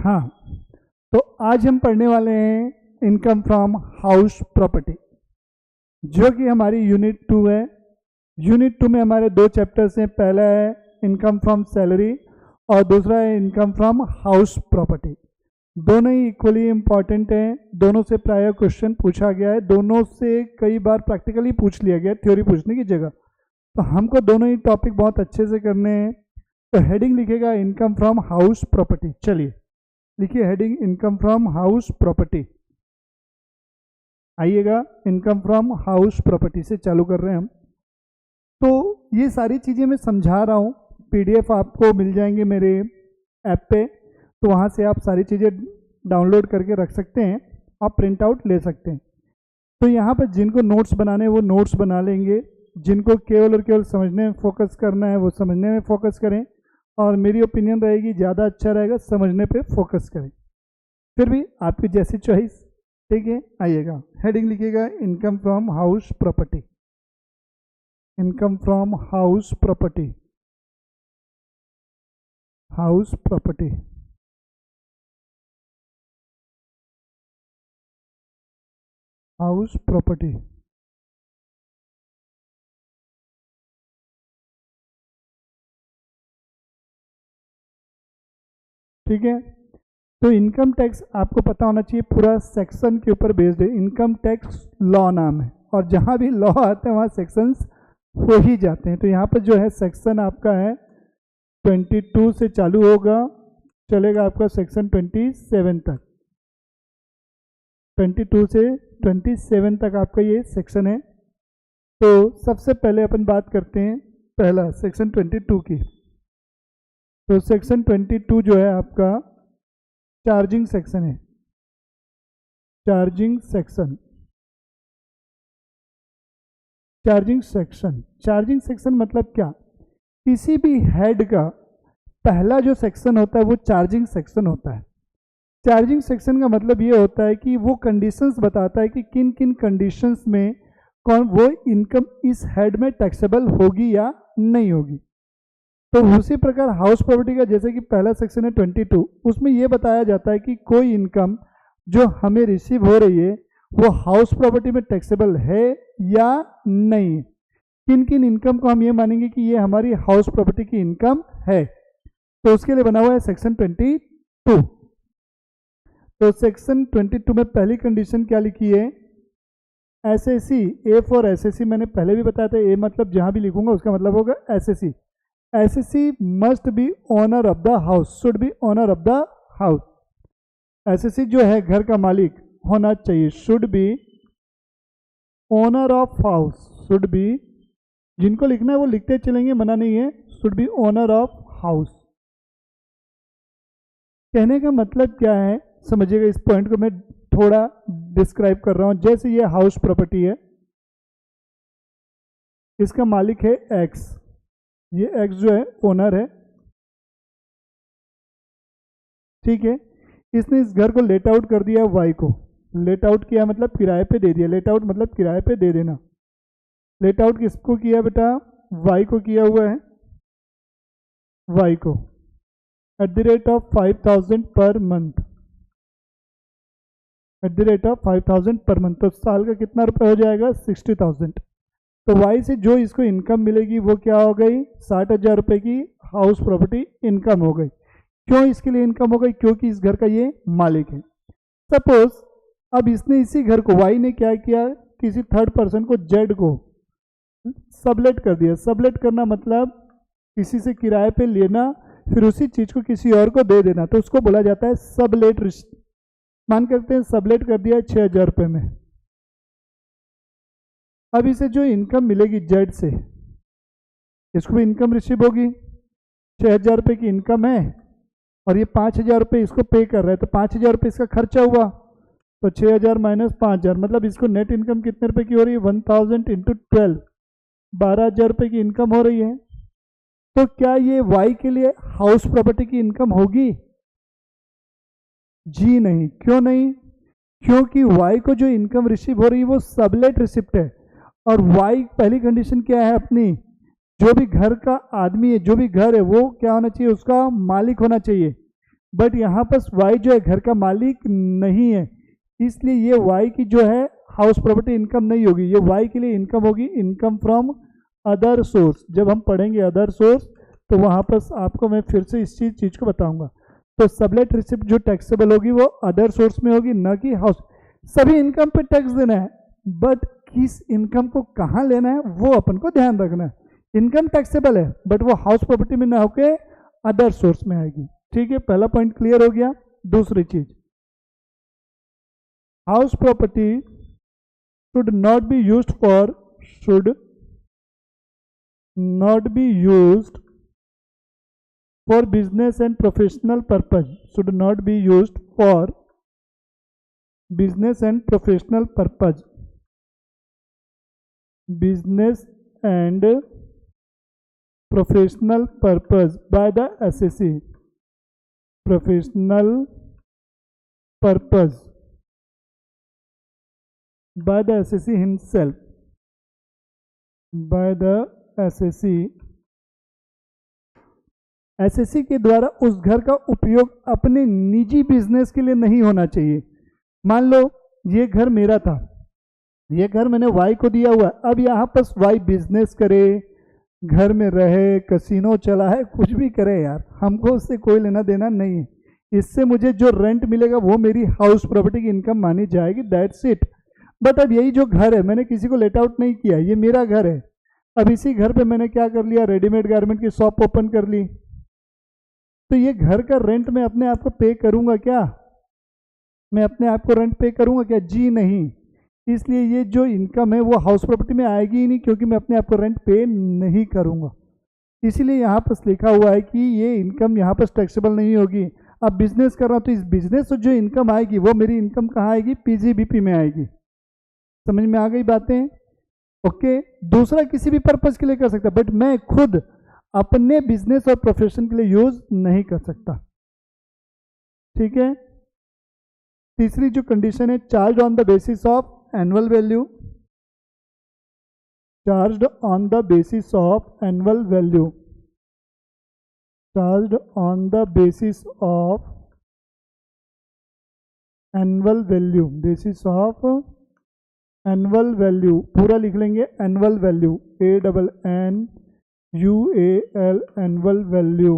हाँ, तो आज हम पढ़ने वाले हैं इनकम फ्रॉम हाउस प्रॉपर्टी, जो कि हमारी यूनिट 2 है। यूनिट 2 में हमारे दो चैप्टर्स हैं। पहला है इनकम फ्रॉम सैलरी और दूसरा है इनकम फ्रॉम हाउस प्रॉपर्टी। दोनों ही इक्वली इम्पॉर्टेंट हैं। दोनों से प्रायर क्वेश्चन पूछा गया है, दोनों से कई बार प्रैक्टिकली पूछ लिया गया है थ्योरी पूछने की जगह। तो हमको दोनों ही टॉपिक बहुत अच्छे से करने हैं। तो हेडिंग लिखेगा इनकम फ्रॉम हाउस प्रॉपर्टी। चलिए लिखिए heading income from house property. आइएगा, इनकम फ्रॉम हाउस प्रॉपर्टी से चालू कर रहे हैं हम। तो ये सारी चीज़ें मैं समझा रहा हूँ, पीडीएफ आपको मिल जाएंगे मेरे ऐप पे, तो वहाँ से आप सारी चीज़ें डाउनलोड करके रख सकते हैं, आप प्रिंट आउट ले सकते हैं। तो यहाँ पर जिनको नोट्स बनाने हैं वो नोट्स बना लेंगे, जिनको केवल और केवल समझने में फोकस करना है वो समझने में फोकस करें, और मेरी ओपिनियन रहेगी ज़्यादा अच्छा रहेगा समझने पे फोकस करें। फिर भी आपकी जैसी चॉइस, ठीक है। आइएगा, हेडिंग लिखिएगा income from house property. Income from house property, house property. House property, ठीक है। तो इनकम टैक्स आपको पता होना चाहिए, पूरा सेक्शन के ऊपर बेस्ड है। इनकम टैक्स लॉ नाम है, और जहाँ भी लॉ आते हैं वहाँ सेक्शंस हो ही जाते हैं। तो यहाँ पर जो है सेक्शन आपका है 22 से चालू होगा, चलेगा आपका सेक्शन 27 तक। 22 से 27 तक आपका ये सेक्शन है। तो सबसे पहले अपन बात करते हैं पहला सेक्शन 22 की। तो सेक्शन 22 जो है आपका चार्जिंग सेक्शन है। Charging section, charging section, charging section मतलब क्या? किसी भी हेड का पहला जो सेक्शन होता है वो चार्जिंग सेक्शन होता है। चार्जिंग सेक्शन का मतलब ये होता है कि वो कंडीशंस बताता है कि किन किन कंडीशंस में कौन वो इनकम इस हेड में टैक्सेबल होगी या नहीं होगी। तो उसी प्रकार हाउस प्रॉपर्टी का जैसे कि पहला सेक्शन है 22, उसमें ये बताया जाता है कि कोई इनकम जो हमें रिसीव हो रही है वो हाउस प्रॉपर्टी में टैक्सेबल है या नहीं। किन किन इनकम को हम ये मानेंगे कि ये हमारी हाउस प्रॉपर्टी की इनकम है, तो उसके लिए बना हुआ है सेक्शन 22। तो सेक्शन 22 में पहली कंडीशन क्या लिखी है? एसएससी, ए फॉर एसएससी मैंने पहले भी बताया था, ए मतलब जहां भी लिखूंगा उसका मतलब होगा SSC. SSC must be owner of the house, should be owner of the house. SSC जो है घर का मालिक होना चाहिए, should be owner of house, should be, जिनको लिखना है वो लिखते चलेंगे, मना नहीं है, should be owner of house. कहने का मतलब क्या है समझिएगा, इस पॉइंट को मैं थोड़ा डिस्क्राइब कर रहा हूं। जैसे ये हाउस प्रॉपर्टी है, इसका मालिक है एक्स, ये एक्स जो है ओनर है, ठीक है। इसने इस घर को लेट आउट कर दिया वाई को। लेट आउट किया मतलब किराए पे दे दिया, लेट आउट मतलब किराए पे दे देना। लेट आउट किसको किया बेटा? वाई को किया हुआ है, वाई को, at the rate of 5000 per month, at the rate of 5000 per month. तो साल का कितना रुपए हो जाएगा? 60,000। तो वाई से जो इसको इनकम मिलेगी वो क्या हो गई? 60,000 रुपए की हाउस प्रॉपर्टी इनकम हो गई। क्यों इसके लिए इनकम हो गई? क्योंकि इस घर का ये मालिक है। सपोज अब इसने इसी घर को, वाई ने क्या किया, किसी थर्ड पर्सन को, जेड को सबलेट कर दिया। सबलेट करना मतलब किसी से किराए पे लेना, फिर उसी चीज को किसी और को दे देना, तो उसको बोला जाता है सबलेट। मान करते हैं सबलेट कर दिया 6,000 रुपये में। अब इसे जो इनकम मिलेगी जेड से, इसको भी इनकम रिसीव होगी। 6,000 रुपये की इनकम है और ये 5,000 रुपये इसको पे कर रहा है, तो 5,000 रुपये इसका खर्चा हुआ। तो 6,000 माइनस 5,000 मतलब इसको नेट इनकम कितने रुपए की हो रही है? 1000 इंटू 12, 12,000 रुपये की इनकम हो रही है। तो क्या ये वाई के लिए हाउस प्रॉपर्टी की इनकम होगी? जी नहीं। क्यों नहीं? क्योंकि वाई को जो इनकम रिसीव हो रही है वो सबलेट रिसिप्ट है, और वाई पहली कंडीशन क्या है अपनी, जो भी घर का आदमी है, जो भी घर है वो क्या होना चाहिए? उसका मालिक होना चाहिए। बट यहाँ पर वाई जो है घर का मालिक नहीं है, इसलिए ये वाई की जो है हाउस प्रॉपर्टी इनकम नहीं होगी, ये वाई के लिए इनकम होगी, इनकम फ्रॉम अदर सोर्स। जब हम पढ़ेंगे अदर सोर्स तो वहाँ पर आपको मैं फिर से इस चीज़ को बताऊंगा। तो सबलेट रिसिप्ट जो टैक्सेबल होगी वो अदर सोर्स में होगी, न कि हाउस। सभी इनकम पे टैक्स देना है, बट किस इनकम को कहाँ लेना है वो अपन को ध्यान रखना है। इनकम टैक्सेबल है बट वो हाउस प्रॉपर्टी में ना होके अदर सोर्स में आएगी। ठीक है, पहला पॉइंट क्लियर हो गया। दूसरी चीज, house property should not be used for business and professional purpose, should not be used for business and professional purpose, business and professional purpose by the assessee, professional purpose by the assessee himself, by the assessee, SSC के द्वारा उस घर का उपयोग अपने निजी business के लिए नहीं होना चाहिए। मान लो ये घर मेरा था, ये घर मैंने वाई को दिया हुआ, अब यहाँ पर वाई बिजनेस करे, घर में रहे, कसिनो चला है, कुछ भी करे यार, हमको उससे कोई लेना देना नहीं है। इससे मुझे जो रेंट मिलेगा वो मेरी हाउस प्रॉपर्टी की इनकम मानी जाएगी, दैट्स इट। बट अब यही जो घर है मैंने किसी को लेट आउट नहीं किया, ये मेरा घर है। अब इसी घर पे मैंने क्या कर लिया, रेडीमेड गारमेंट की शॉप ओपन कर ली, तो ये घर का रेंट मैं अपने आप को पे करूंगा क्या? मैं अपने आप को रेंट पे करूंगा क्या? जी नहीं। इसलिए ये जो इनकम है वो हाउस प्रॉपर्टी में आएगी ही नहीं, क्योंकि मैं अपने आप को रेंट पे नहीं करूंगा। इसीलिए यहाँ पर लिखा हुआ है कि ये इनकम यहाँ पर टैक्सेबल नहीं होगी। अब बिजनेस कर रहा हूँ तो इस बिजनेस से जो इनकम आएगी वो मेरी इनकम कहाँ आएगी? पीजीबीपी में आएगी। समझ में आ गई बातें? ओके। दूसरा किसी भी पर्पज के लिए कर सकता, बट मैं खुद अपने बिजनेस और प्रोफेशन के लिए यूज नहीं कर सकता। ठीक है। तीसरी जो कंडीशन है, charge on the basis of annual value, charge on the basis of annual value, charge on the basis of annual value, basis of annual value, पूरा लिख लेंगे annual value, ANN UAL annual value,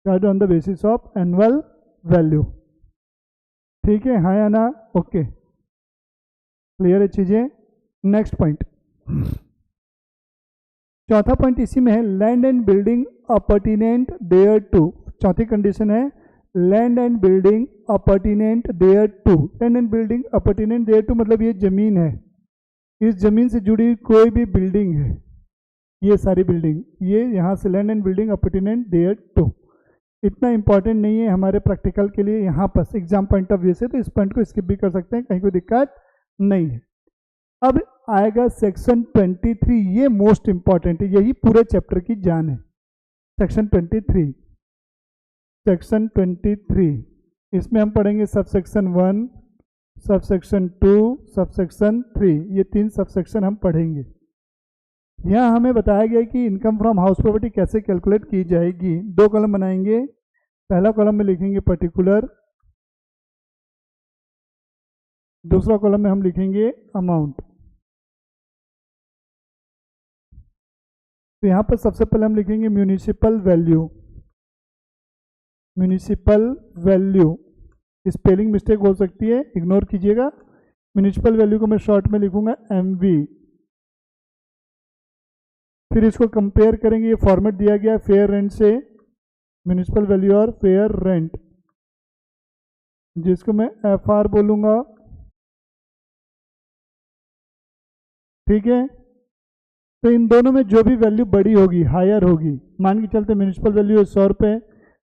charge on the basis of annual value. ठीक है, हाँ या ना? Okay, clear है चीजें। नेक्स्ट पॉइंट, चौथा पॉइंट इसी में है, land and building appurtenant thereto. चौथी कंडीशन है land and building appurtenant thereto. Land and building appurtenant thereto मतलब ये जमीन है, इस जमीन से जुड़ी कोई भी बिल्डिंग है, ये सारी बिल्डिंग, ये यहाँ से land and building appurtenant thereto. इतना इंपॉर्टेंट नहीं है हमारे प्रैक्टिकल के लिए यहाँ पर एग्जाम पॉइंट ऑफ व्यू से, तो इस पॉइंट को स्किप भी कर सकते हैं, कहीं कोई दिक्कत नहीं है। अब आएगा सेक्शन 23, ये मोस्ट इंपॉर्टेंट है, यही पूरे चैप्टर की जान है। सेक्शन 23, सेक्शन 23, इसमें हम पढ़ेंगे सबसेक्शन 1, सबसेक्शन 2, सबसेक्शन 3, ये 3 सबसेक्शन हम पढ़ेंगे। यहाँ हमें बताया गया कि इनकम फ्रॉम हाउस प्रॉपर्टी कैसे कैलकुलेट की जाएगी। 2 कॉलम बनाएंगे, पहला कॉलम में लिखेंगे पर्टिकुलर, दूसरा कॉलम में हम लिखेंगे अमाउंट। तो यहाँ पर सबसे पहले हम लिखेंगे municipal value, municipal value, spelling mistake हो सकती है, इग्नोर कीजिएगा। म्यूनिसिपल वैल्यू को मैं शॉर्ट में लिखूंगा MV। फिर इसको कंपेयर करेंगे, ये फॉर्मेट दिया गया है फेयर रेंट से, म्यूनिसिपल वैल्यू और फेयर रेंट, जिसको मैं FR बोलूंगा। ठीक है, तो इन दोनों में जो भी वैल्यू बड़ी होगी, हायर होगी, मान के चलते म्यूनिसिपल वैल्यू है 100 रुपये,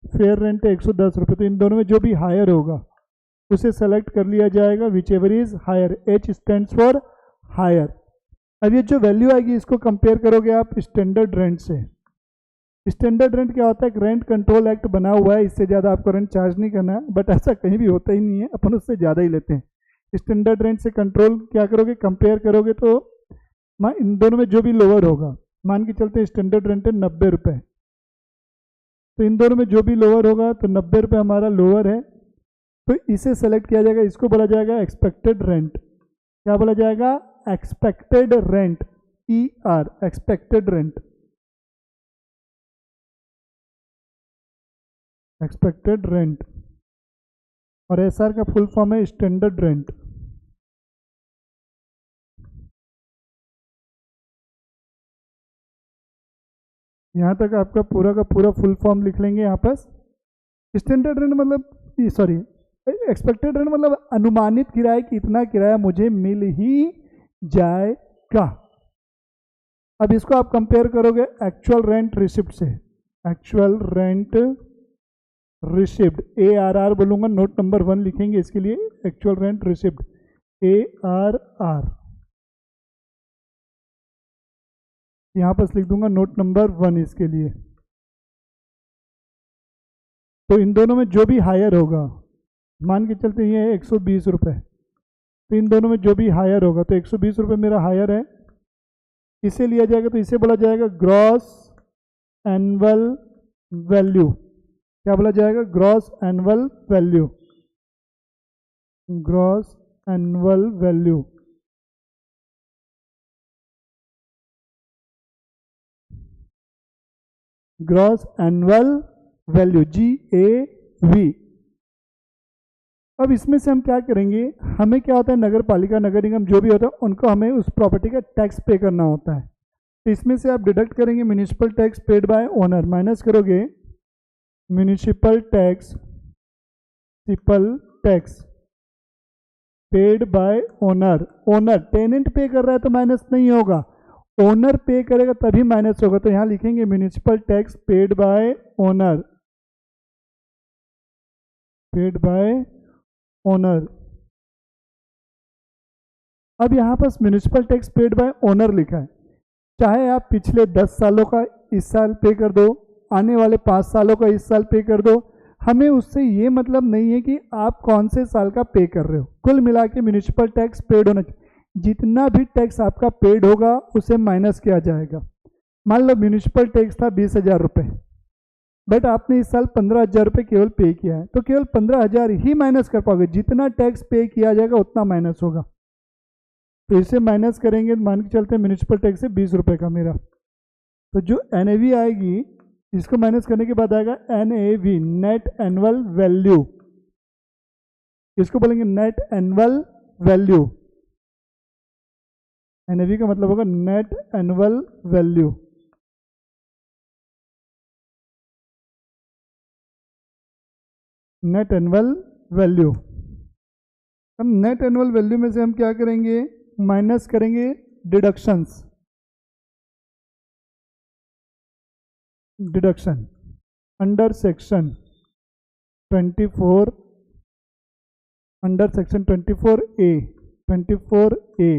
फेयर रेंट है 110 रुपये, तो इन दोनों में जो भी हायर होगा उसे सेलेक्ट कर लिया जाएगा, whichever is higher. H stands for higher. अब ये जो वैल्यू आएगी इसको कंपेयर करोगे आप स्टैंडर्ड रेंट से। स्टैंडर्ड रेंट क्या होता है? रेंट कंट्रोल एक्ट बना हुआ है, इससे ज़्यादा आपको रेंट चार्ज नहीं करना है, बट ऐसा कहीं भी होता ही नहीं है, अपन उससे ज़्यादा ही लेते हैं। स्टैंडर्ड रेंट से कंट्रोल क्या करोगे, कंपेयर करोगे, तो इन दोनों में जो भी लोअर होगा, मान के चलते स्टैंडर्ड रेंट है 90 रुपये, तो इन दोनों में जो भी लोअर होगा तो 90 रुपये हमारा लोअर है, तो इसे सेलेक्ट किया जाएगा। इसको बोला जाएगा एक्सपेक्टेड रेंट। क्या बोला जाएगा? Expected rent, ER, expected rent, expected rent. और SR का फुल फॉर्म है स्टैंडर्ड रेंट। यहाँ तक आपका पूरा का पूरा फुल फॉर्म लिख लेंगे यहाँ पर। स्टैंडर्ड रेंट मतलब, सॉरी, एक्सपेक्टेड रेंट मतलब अनुमानित किराया कि इतना किराया मुझे मिल ही जाएगा। अब इसको आप कंपेयर करोगे एक्चुअल रेंट रिसिप्ट से। एक्चुअल रेंट रिसिप्ट, ARR बोलूँगा, नोट नंबर 1 लिखेंगे इसके लिए, एक्चुअल रेंट रिसिप्ट, ARR। यहाँ पर लिख दूंगा नोट नंबर 1 इसके लिए। तो इन दोनों में जो भी हायर होगा, मान के चलते ये है 120 रुपये, तो इन दोनों में जो भी हायर होगा, तो 120 रुपये मेरा हायर है, इसे लिया जाएगा। तो इसे बोला जाएगा ग्रॉस एनुअल वैल्यू। क्या बोला जाएगा? Gross annual value, gross annual value. Gross annual value, GAV। अब इसमें से हम क्या करेंगे, हमें क्या होता है, नगर पालिका, नगर निगम जो भी होता है, उनको हमें उस प्रॉपर्टी का टैक्स पे करना होता है। तो इसमें से आप डिडक्ट करेंगे municipal tax paid by owner, minus करोगे म्यूनिसिपल टैक्स, सिपल tax paid by owner. Owner, tenant pay कर रहा है तो माइनस नहीं होगा, ओनर पे करेगा तभी माइनस होगा। तो यहां लिखेंगे municipal tax paid by owner, paid by owner. अब यहां पर municipal tax paid by owner लिखा है, चाहे आप पिछले 10 सालों का इस साल पे कर दो, आने वाले 5 सालों का इस साल पे कर दो, हमें उससे ये मतलब नहीं है कि आप कौन से साल का पे कर रहे हो। कुल मिला के म्यूनिसिपल टैक्स पेड होना चाहिए। जितना भी टैक्स आपका पेड होगा उसे माइनस किया जाएगा। मान लो म्यूनिसिपल टैक्स था 20,000 रुपये, बट आपने इस साल 15,000 रुपये केवल पे किया है, तो केवल 15,000 ही माइनस कर पाओगे। जितना टैक्स पे किया जाएगा उतना माइनस होगा। तो इसे माइनस करेंगे, मान के चलते हैं म्यूनिसिपल टैक्स से 20 रुपये का मेरा, तो जो NAV आएगी इसको माइनस करने के बाद आएगा NAV, नेट एनुअल वैल्यू। इसको बोलेंगे नेट एनुअल वैल्यू। NAV का मतलब होगा net annual value. Net annual value. अब नेट एनुअल वैल्यू में से हम क्या करेंगे, माइनस करेंगे deductions. Deduction under section 24, under section 24A, 24A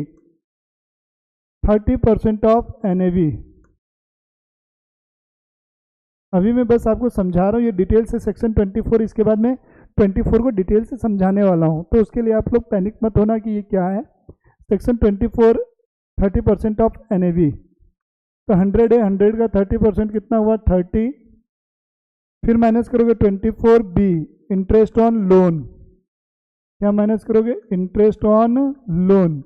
30% of NAV। अभी मैं बस आपको समझा रहा हूँ, ये डिटेल से सेक्शन 24, इसके बाद में 24 को डिटेल से समझाने वाला हूँ, तो उसके लिए आप लोग पैनिक मत होना कि ये क्या है। सेक्शन 24 30% ऑफ NAV, तो 100 है, 100 का 30% कितना हुआ, 30। फिर माइनस करोगे 24B, इंटरेस्ट ऑन लोन। क्या माइनस करोगे, इंटरेस्ट ऑन लोन।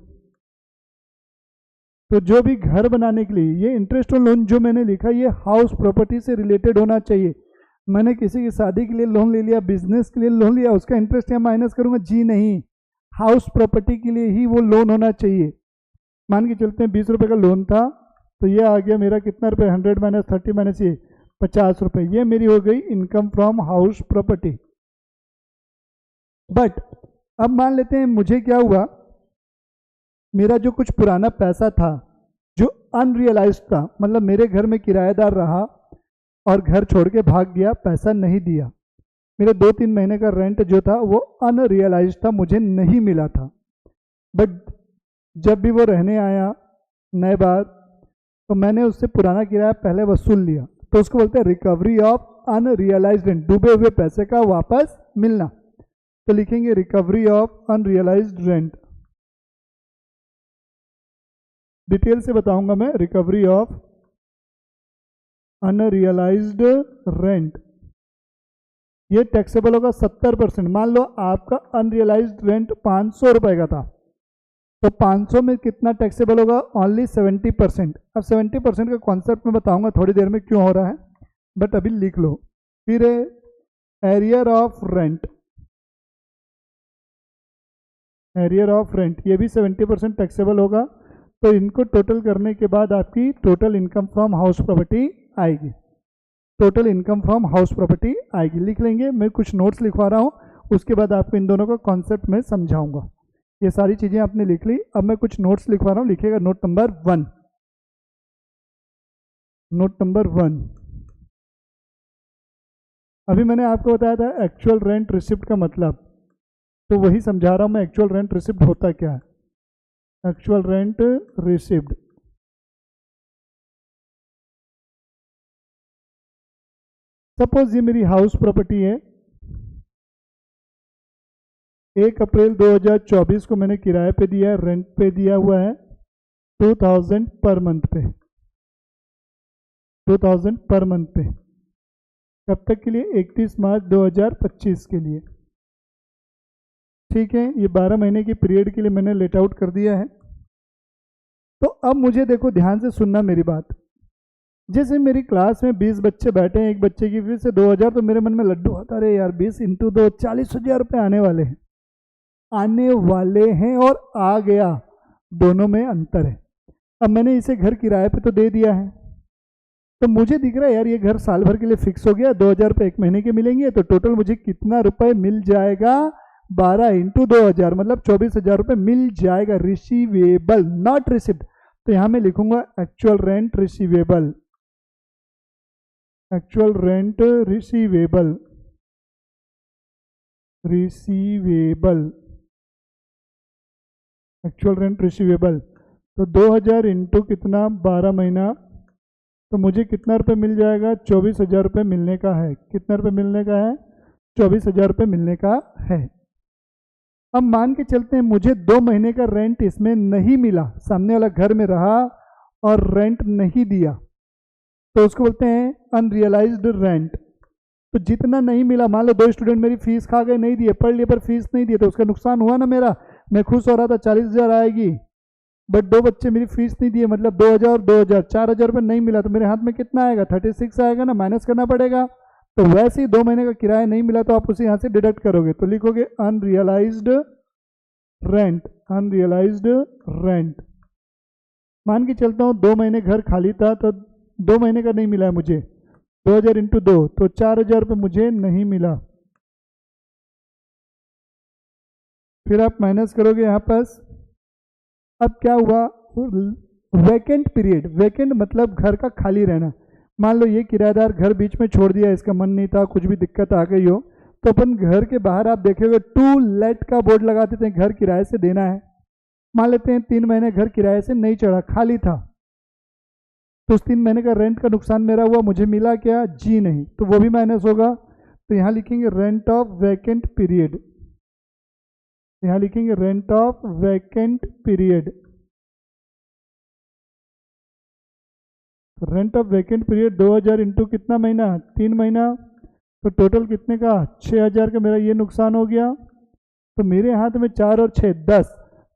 तो जो भी घर बनाने के लिए, ये इंटरेस्ट ऑन लोन जो मैंने लिखा, ये हाउस प्रॉपर्टी से रिलेटेड होना चाहिए। मैंने किसी की शादी के लिए लोन ले लिया, बिजनेस के लिए लोन लिया, उसका इंटरेस्ट यहाँ माइनस करूंगा, जी नहीं, हाउस प्रॉपर्टी के लिए ही वो लोन होना चाहिए। मान के चलते हैं 20 रुपये का लोन था, तो ये आ गया मेरा कितना रुपये, 100 माइनस 30 माइनस ये 50 रुपये, ये मेरी हो गई income from house property. But अब मान लेते हैं मुझे क्या हुआ, मेरा जो कुछ पुराना पैसा था जो अनरियलाइज्ड था, मतलब मेरे घर में किराएदार रहा और घर छोड़ के भाग गया, पैसा नहीं दिया, मेरे 2-3 महीने का रेंट जो था वो अनरियलाइज्ड था, मुझे नहीं मिला था। बट जब भी वो रहने आया नए बार, तो मैंने उससे पुराना किराया पहले वसूल लिया, तो उसको बोलते हैं रिकवरी ऑफ अनरियलाइज्ड रेंट, डूबे हुए पैसे का वापस मिलना। तो लिखेंगे recovery of unrealised rent. Detail से बताऊंगा मैं, रिकवरी ऑफ अनरियलाइज्ड रेंट। ये टैक्सेबल होगा 70%। मान लो आपका अनरियलाइज्ड रेंट 500 रुपये का था, तो 500 में कितना टैक्सेबल होगा? ओनली 70%। अब 70% का कॉन्सेप्ट मैं बताऊंगा थोड़ी देर में क्यों हो रहा है, बट अभी लिख लो। फिर arrear of rent, arrear of rent ये भी 70% टैक्सेबल होगा। तो इनको टोटल करने के बाद आपकी total income from house property आएगी, total income from house property आएगी। लिख लेंगे, मैं कुछ नोट्स लिखवा रहा हूँ, उसके बाद आपको इन दोनों का कॉन्सेप्ट में समझाऊंगा। ये सारी चीज़ें आपने लिख ली, अब मैं कुछ नोट्स लिखवा रहा हूँ, लिखिएगा नोट नंबर 1। नोट नंबर 1, अभी मैंने आपको बताया था एक्चुअल रेंट रिसिप्ट का मतलब, तो वही समझा रहा हूँ मैं। एक्चुअल रेंट रिसिप्ट होता क्या है? एक्चुअल रेंट रिसिप्ट, सपोज ये मेरी हाउस प्रॉपर्टी है, 1 अप्रैल 2024 को मैंने किराए पे दिया है, रेंट पे दिया हुआ है 2000 पर मंथ पे, 2000 पर मंथ पे। कब तक के लिए? 31 मार्च 2025 के लिए। ठीक है, ये 12 महीने की पीरियड के लिए मैंने लेट आउट कर दिया है। तो अब मुझे देखो, ध्यान से सुनना मेरी बात। जैसे मेरी क्लास में 20 बच्चे बैठे हैं, एक बच्चे की फीस है 2000, तो मेरे मन में लड्डू आता, अरे यार 20 इंटू 2 40,000 रुपये आने वाले हैं, आने वाले हैं और आ गया, दोनों में अंतर है। अब मैंने इसे घर किराए पे तो दे दिया है, तो मुझे दिख रहा है यार ये घर साल भर के लिए फिक्स हो गया, 2000 रुपये एक महीने के मिलेंगे, तो टोटल मुझे कितना रुपए मिल जाएगा? 12 इंटू 2000 मतलब 24,000 रुपये मिल जाएगा। Receivable, not receipt. तो यहाँ मैं लिखूंगा actual rent receivable, actual rent receivable, receivable, actual rent receivable. तो 2000 इंटू कितना? 12 महीना, तो मुझे कितना रुपए मिल जाएगा? 24,000 रुपये मिलने का है। कितना रुपये मिलने का है? 24,000 रुपये मिलने का है। अब मान के चलते हैं मुझे 2 महीने का रेंट इसमें नहीं मिला, सामने वाला घर में रहा और रेंट नहीं दिया, तो उसको बोलते हैं अनरियलाइज्ड रेंट। तो जितना नहीं मिला, मान लो 2 स्टूडेंट मेरी फीस खा गए, नहीं दिए, पढ़ लिए पर फीस नहीं दिए, तो उसका नुकसान हुआ ना मेरा। मैं खुश हो रहा था 40,000 आएगी, बट 2 बच्चे मेरी फीस नहीं दिए, मतलब 2000 और 2000 4,000 रुपये नहीं मिला, तो मेरे हाथ में कितना आएगा? 36 आएगा ना, माइनस करना पड़ेगा। तो वैसे ही 2 महीने का किराया नहीं मिला, तो आप उसे यहाँ से डिडक्ट करोगे, तो लिखोगे अनरियलाइज्ड रेंट, अनरियलाइज्ड रेंट। मान के चलता हूँ 2 महीने घर खाली था, तो 2 महीने का नहीं मिला है मुझे, 2000 इंटू 2 तो 4,000 रुपये मुझे नहीं मिला। फिर आप माइनस करोगे यहाँ पास। अब क्या हुआ? वैकेंट पीरियड, वैकेंट मतलब घर का खाली रहना। मान लो ये किराएदार घर बीच में छोड़ दिया, इसका मन नहीं था, कुछ भी दिक्कत आ गई हो, तो अपन घर के बाहर आप देखेंगे टू लेट का बोर्ड लगा देते हैं, घर किराए से देना है। मान लेते हैं 3 महीने घर किराए से नहीं चढ़ा, खाली था, तो उस 3 महीने का रेंट का नुकसान मेरा हुआ, मुझे मिला क्या? जी नहीं, तो वो भी माइनस होगा। तो यहाँ लिखेंगे रेंट ऑफ वैकेंट पीरियड, यहाँ लिखेंगे rent of vacant period. Rent of vacant period 2000 into कितना महीना? 3 महीना, तो टोटल कितने का? 6,000 का मेरा ये नुकसान हो गया। तो मेरे हाथ में 4 और 6 10,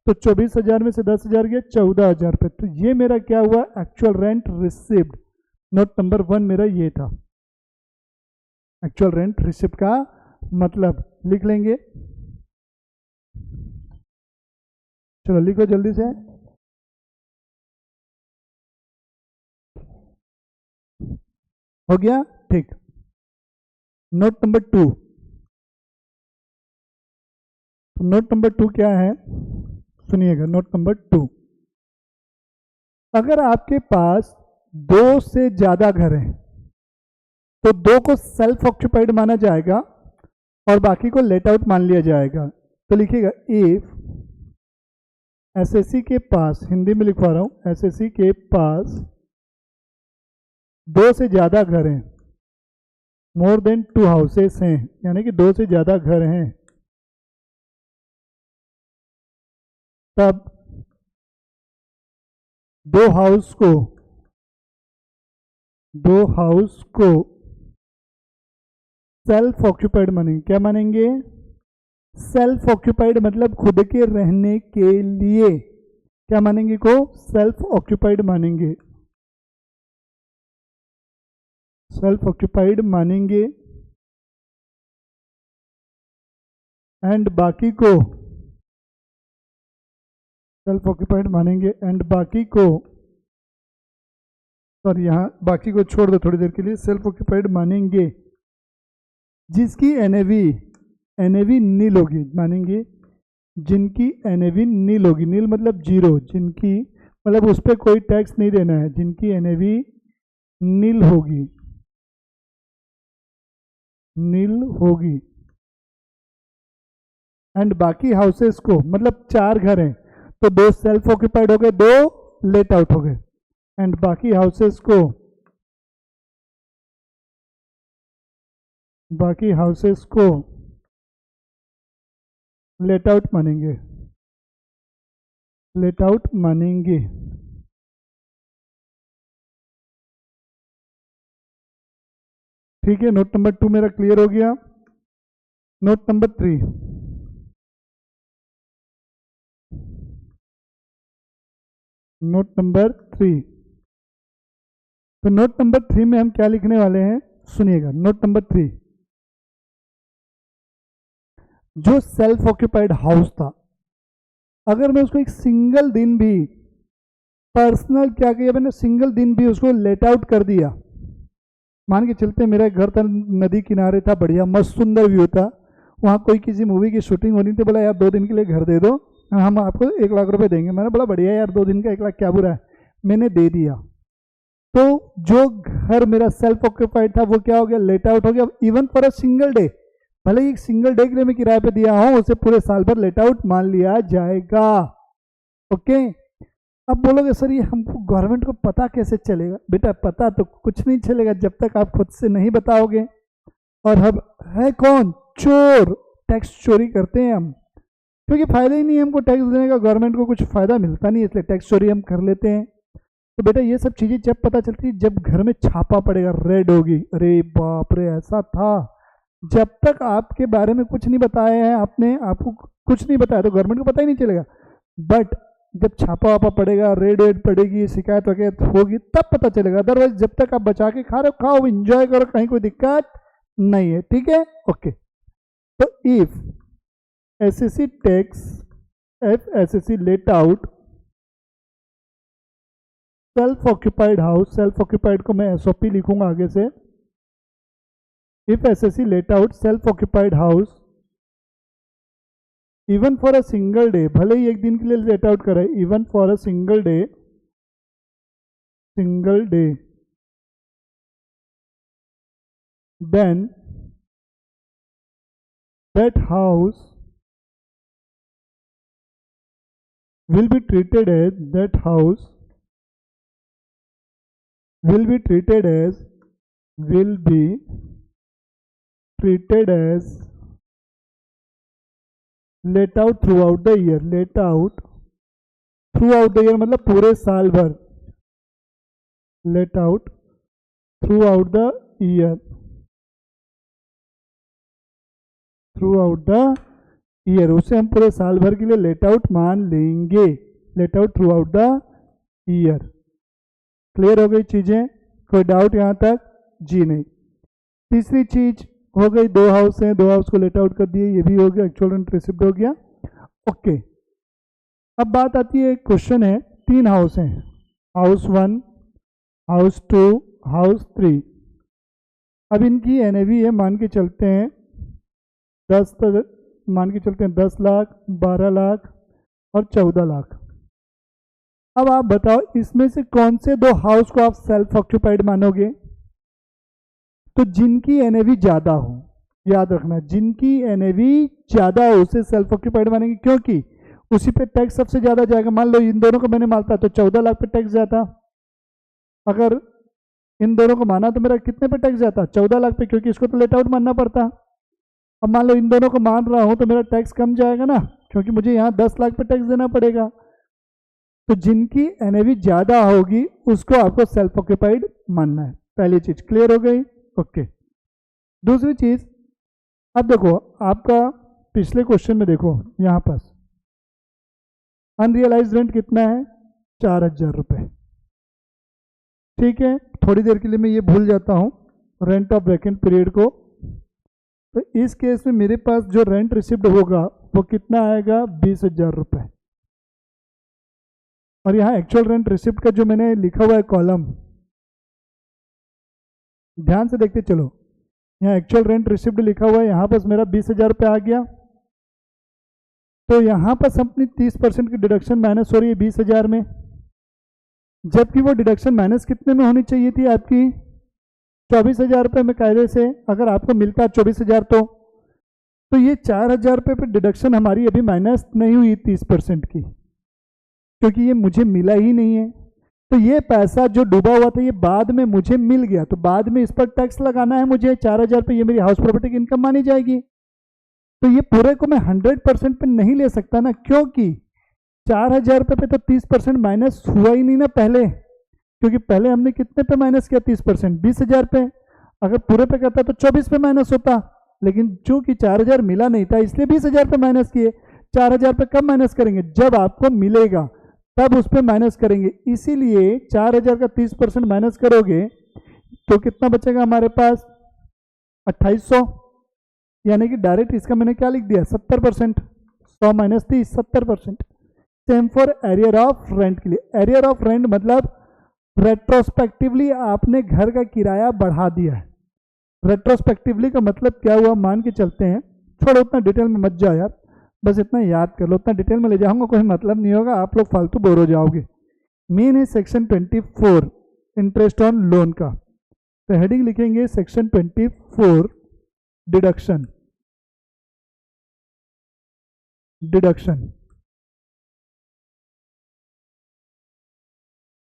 तो 24,000 में से 10,000 गया, 14,000 रुपये। तो ये मेरा क्या हुआ? Actual rent receipt. Note number 1 मेरा ये था, एक्चुअल रेंट रिसिप्ट का मतलब। लिख लेंगे, चलो लिखो जल्दी से। हो गया? ठीक। नोट नंबर 2, तो नोट नंबर 2 क्या है? सुनिएगा, नोट नंबर 2, अगर आपके पास 2 से ज्यादा घर हैं, तो 2 को सेल्फ ऑक्यूपाइड माना जाएगा और बाकी को लेट आउट मान लिया जाएगा। तो लिखिएगा इफ एसएससी के पास, हिंदी में लिखवा रहा हूं, एसएससी के पास 2 से ज्यादा घर हैं, मोर देन 2 हाउसेस हैं, यानी कि 2 से ज्यादा घर हैं, तब 2 हाउस को सेल्फ ऑक्यूपाइड मानेंगे। क्या मानेंगे? सेल्फ ऑक्यूपाइड मतलब खुद के रहने के लिए। क्या मानेंगे को? सेल्फ ऑक्यूपाइड मानेंगे। सेल्फ ऑक्यूपाइड मानेंगे एंड बाकी को सेल्फ ऑक्यूपाइड मानेंगे एंड बाकी को, सॉरी यहाँ बाकी को छोड़ दो थोड़ी देर के लिए। सेल्फ ऑक्यूपाइड मानेंगे जिसकी एनएवी नील होगी, मानेंगे जिनकी एनएवी नील होगी। नील मतलब जीरो, जिनकी मतलब उस पर कोई टैक्स नहीं देना है, जिनकी एनएवी नील होगी, नील होगी। एंड बाकी हाउसेस को, मतलब 4 घर हैं तो 2 सेल्फ ऑक्यूपाइड हो गए, 2 लेट आउट हो गए। एंड बाकी हाउसेस को, बाकी हाउसेस को लेट आउट मानेंगे, लेट आउट मानेंगे। ठीक है, नोट नंबर 2 मेरा क्लियर हो गया। Note number 3, note number 3। तो नोट नंबर 3 में हम क्या लिखने वाले हैं, सुनिएगा। नोट नंबर 3, जो सेल्फ ऑक्यूपाइड हाउस था, अगर मैं उसको एक सिंगल दिन भी पर्सनल क्या किया मैंने, सिंगल दिन भी उसको लेट आउट कर दिया। मान के चलते मेरा घर था नदी किनारे था, बढ़िया मस्त सुंदर व्यू था, वहाँ कोई किसी मूवी की शूटिंग होनी थी, बोला यार 2 दिन के लिए घर दे दो, हम आपको 1 लाख रुपए देंगे। मैंने बोला बढ़िया यार, 2 दिन का 1 लाख क्या बुरा है, मैंने दे दिया। तो जो घर मेरा सेल्फ ऑक्यूपाइड था वो क्या हो गया, लेट आउट हो गया। Even for a single day, भले ही एक सिंगल डे के लिए मैं किराए पे दिया हूं, उसे पूरे साल भर लेट आउट मान लिया जाएगा। ओके, अब बोलोगे सर ये हमको गवर्नमेंट को पता कैसे चलेगा? बेटा पता तो कुछ नहीं चलेगा जब तक आप खुद से नहीं बताओगे। और अब है कौन? चोर। टैक्स चोरी करते हैं हम, क्योंकि फायदा ही नहीं है हमको टैक्स देने का, गवर्नमेंट को कुछ फायदा मिलता नहीं, इसलिए टैक्स चोरी हम कर लेते हैं। तो बेटा ये सब चीजें जब पता चलती है, जब घर में छापा पड़ेगा, रेड होगी, अरे बाप रे ऐसा था। जब तक आपके बारे में कुछ नहीं बताया है, आपने आपको कुछ नहीं बताया तो गवर्नमेंट को पता ही नहीं चलेगा। बट जब छापा वापा पड़ेगा, रेड वेड पड़ेगी, शिकायत वगैरह होगी, तब पता चलेगा। अदरवाइज जब तक आप बचा के खा रहे हो, खाओ, एंजॉय करो, कहीं कोई दिक्कत नहीं है। ठीक है, ओके। तो if SSC tax, F SSC let out self occupied house, self occupied को मैं एसओपी लिखूंगा आगे से। If SSC let out self occupied house even for a single day, भले ही 1 दिन के लिए लेट आउट करे, even for a single day, then that house will be treated as, that house will be treated as, will be treated as let out through out the year. Let out through out the year मतलब पूरे साल भर, let out through out the year, through out the year, उसे हम पूरे साल भर के लिए लेट आउट मान लेंगे। Let out through out the year. Clear हो गई चीजें? कोई डाउट यहाँ तक? जी नहीं। तीसरी चीज हो गई, 2 हाउस हैं, 2 हाउस को लेट आउट कर दिए, ये भी हो गया, एक्चुअल रेंट रिसिप्ट हो गया। ओके, अब बात आती है, क्वेश्चन है 3 हाउस हैं, हाउस 1, हाउस 2, हाउस 3। अब इनकी एनएवी है, मान के चलते हैं 10 लाख, 12 लाख और 14 लाख। अब आप बताओ इसमें से कौन से 2 हाउस को आप सेल्फ ऑक्यूपाइड मानोगे? तो जिनकी एनएवी ज्यादा हो, याद रखना, जिनकी एनएवी ज्यादा हो उसे सेल्फ ऑक्यूपाइड मानेंगे, क्योंकि उसी पे टैक्स सबसे ज्यादा जाएगा। मान लो इन दोनों को मैंने मानता तो 14 लाख पे टैक्स जाता, अगर इन दोनों को माना तो मेरा कितने पे टैक्स जाता? 14 लाख पे, क्योंकि इसको तो लेट आउट मानना पड़ता। अब मान लो इन दोनों को मान रहा हूं तो मेरा टैक्स कम जाएगा ना, क्योंकि मुझे यहाँ 10 लाख पे टैक्स देना पड़ेगा। तो जिनकी एनएवी ज्यादा होगी उसको आपको सेल्फ ऑक्यूपाइड मानना है। पहली चीज क्लियर हो गई? ओके। दूसरी चीज, अब देखो आपका पिछले क्वेश्चन में देखो यहाँ पर अनरियलाइज रेंट कितना है 4,000 रुपये। ठीक है, थोड़ी देर के लिए मैं ये भूल जाता हूँ रेंट ऑफ वैकेंट पीरियड को। तो इस केस में मेरे पास जो रेंट रिसिप्ट होगा वो कितना आएगा 20,000 रुपये। और यहाँ एक्चुअल रेंट रिसिप्ट का जो मैंने लिखा हुआ है कॉलम, ध्यान से देखते चलो, यहाँ एक्चुअल रेंट रिसिप्ट लिखा हुआ है, यहाँ पर मेरा 20,000 रुपये आ गया। तो यहाँ पर अपनी 30% की डिडक्शन माइनस हो रही है 20,000 में, जबकि वो डिडक्शन माइनस कितने में होनी चाहिए थी आपकी 24,000 रुपये में। कायदे से अगर आपको मिलता 24,000 तो ये 4,000 रुपये पर डिडक्शन हमारी अभी माइनस नहीं हुई 30% की, क्योंकि ये मुझे मिला ही नहीं है। तो ये पैसा जो डूबा हुआ था ये बाद में मुझे मिल गया, तो बाद में इस पर टैक्स लगाना है मुझे 4,000 रुपये, ये मेरी हाउस प्रॉपर्टी की इनकम मानी जाएगी। तो ये पूरे को मैं 100% पे नहीं ले सकता ना, क्योंकि 4,000 रुपये पे तो 30% माइनस हुआ ही नहीं ना पहले, क्योंकि पहले हमने कितने पे माइनस किया 30%, 20,000 पे। अगर पूरे पे करता तो 24 पे माइनस होता, लेकिन चूंकि 4,000 मिला नहीं था इसलिए 20,000 पे माइनस किए। 4,000 पे कब माइनस करेंगे, जब आपको मिलेगा तब उस पर माइनस करेंगे। इसीलिए 4,000 का 30% माइनस करोगे तो कितना बचेगा हमारे पास 2,800, यानी कि डायरेक्ट इसका मैंने क्या लिख दिया 70%, 100 minus 30 70%। Same for arrear of rent के लिए। एरियर ऑफ रेंट मतलब रेट्रोस्पेक्टिवली आपने घर का किराया बढ़ा दिया है। रेट्रोस्पेक्टिवली का मतलब क्या हुआ, मान के चलते हैं, थोड़ा उतना डिटेल में मत जाओ यार, बस इतना याद कर लो, उतना डिटेल में ले जाऊंगा कोई मतलब नहीं होगा, आप लोग फालतू बोर हो जाओगे। मेन है सेक्शन 24 इंटरेस्ट ऑन लोन का, तो हेडिंग लिखेंगे सेक्शन 24 डिडक्शन। डिडक्शन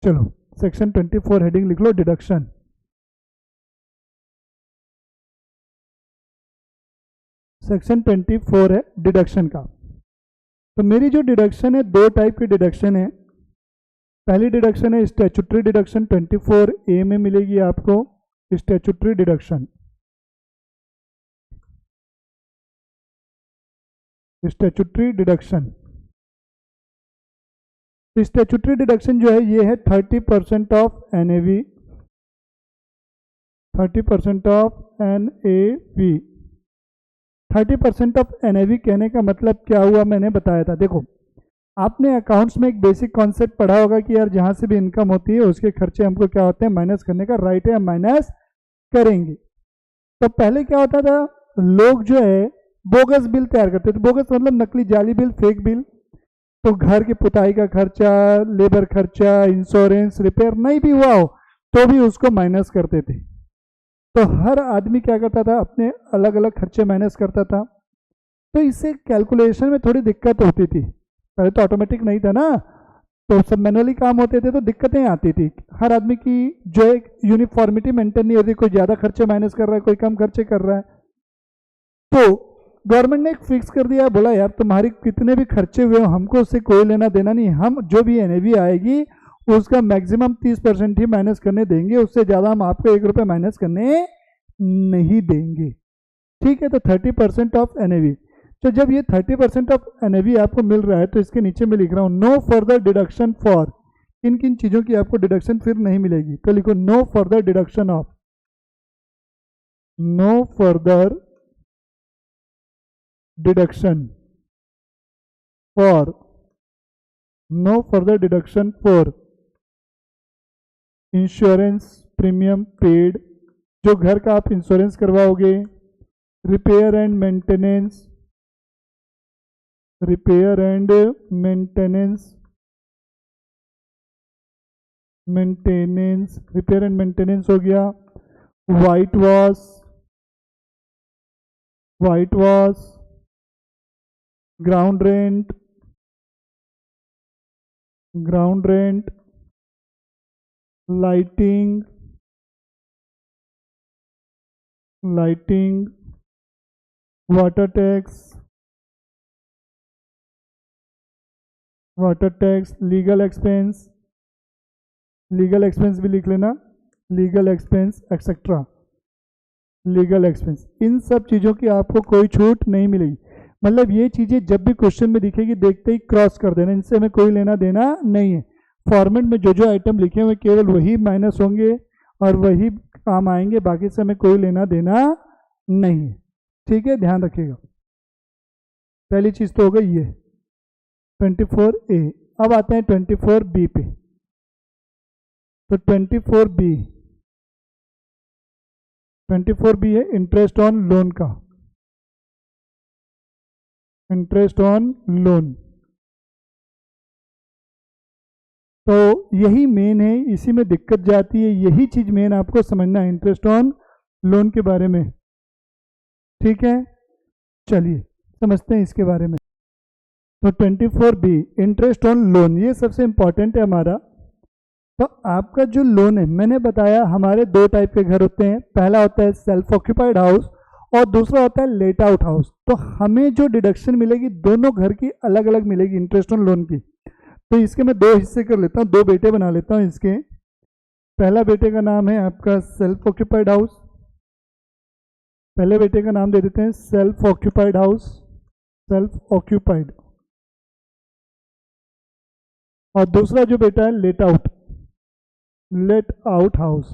चलो सेक्शन 24 हेडिंग लिख लो डिडक्शन। सेक्शन 24 है डिडक्शन का। तो मेरी जो डिडक्शन है दो टाइप की डिडक्शन है। पहली डिडक्शन है स्टैट्यूटरी डिडक्शन, 24A में मिलेगी आपको statutory deduction. Statutory deduction, statutory deduction जो है ये है 30% of NAV, 30% of NAV। 30% of NAV कहने का मतलब क्या हुआ, मैंने बताया था। देखो आपने अकाउंट्स में एक बेसिक कॉन्सेप्ट पढ़ा होगा कि यार जहाँ से भी इनकम होती है उसके खर्चे हमको क्या होते हैं माइनस करने का राइट है, हम माइनस करेंगे। तो पहले क्या होता था, लोग जो है बोगस बिल तैयार करते थे। बोगस मतलब नकली, जाली बिल, फेक बिल। तो घर की पुताई का खर्चा, लेबर खर्चा, इंश्योरेंस, रिपेयर नहीं भी हुआ हो तो भी उसको माइनस करते थे। तो हर आदमी क्या करता था, अपने अलग अलग खर्चे माइनस करता था। तो इससे कैलकुलेशन में थोड़ी दिक्कत होती थी। पहले तो ऑटोमेटिक नहीं था ना, तो सब मैनुअली काम होते थे, तो दिक्कतें आती थी। हर आदमी की जो एक यूनिफॉर्मिटी मेंटेन नहीं होती, कोई ज़्यादा खर्चे माइनस कर रहा है, कोई कम खर्चे कर रहा है। तो गवर्नमेंट ने एक फिक्स कर दिया, बोला यार तुम्हारी कितने भी खर्चे हुए हो हमको उससे कोई लेना देना नहीं, हम जो भी NAV आएगी उसका मैक्सिमम 30% ही माइनस करने देंगे, उससे ज़्यादा हम आपको 1 रुपये माइनस करने नहीं देंगे। ठीक है, तो 30% ऑफ NAV। तो जब ये 30% ऑफ NAV आपको मिल रहा है तो इसके नीचे मैं लिख रहा हूँ नो फर्दर डिडक्शन फॉर, किन किन चीज़ों की आपको डिडक्शन फिर नहीं मिलेगी। तो लिखो no further deduction of, no further deduction for, no further deduction for insurance premium paid, जो घर का आप इंश्योरेंस करवाओगे, repair and maintenance, repair and maintenance, repair and maintenance हो गया, white wash, ground rent, lighting, water tax, legal expense भी लिख लेना, legal expense etcetera. Legal expense. इन सब चीज़ों की आपको कोई छूट नहीं मिलेगी। मतलब ये चीज़ें जब भी क्वेश्चन में दिखेगी देखते ही क्रॉस कर देना, इनसे हमें कोई लेना देना नहीं है। फॉर्मेट में जो जो आइटम लिखे हुए केवल वही माइनस होंगे और वही काम आएंगे, बाकी से हमें कोई लेना देना नहीं है। ठीक है, ध्यान रखिएगा। पहली चीज़ तो हो गई ये 24A। अब आते हैं 24B पे। तो 24B है इंटरेस्ट ऑन लोन का, इंटरेस्ट ऑन लोन। तो यही मेन है, इसी में दिक्कत जाती है, यही चीज मेन आपको समझना है इंटरेस्ट ऑन लोन के बारे में। ठीक है, चलिए समझते हैं इसके बारे में। तो 24B इंटरेस्ट ऑन लोन, ये सबसे इंपॉर्टेंट है हमारा। तो आपका जो लोन है, मैंने बताया हमारे दो टाइप के घर होते हैं। पहला होता है सेल्फ ऑक्यूपाइड हाउस और दूसरा होता है लेट आउट हाउस। तो हमें जो डिडक्शन मिलेगी दोनों घर की अलग अलग मिलेगी इंटरेस्ट ऑन लोन की। तो इसके मैं दो हिस्से कर लेता हूँ, दो बेटे बना लेता हूँ इसके। पहला बेटे का नाम है आपका सेल्फ ऑक्यूपाइड हाउस, पहले बेटे का नाम दे देते हैं self occupied house, self occupied. और दूसरा जो बेटा है let out, let out house.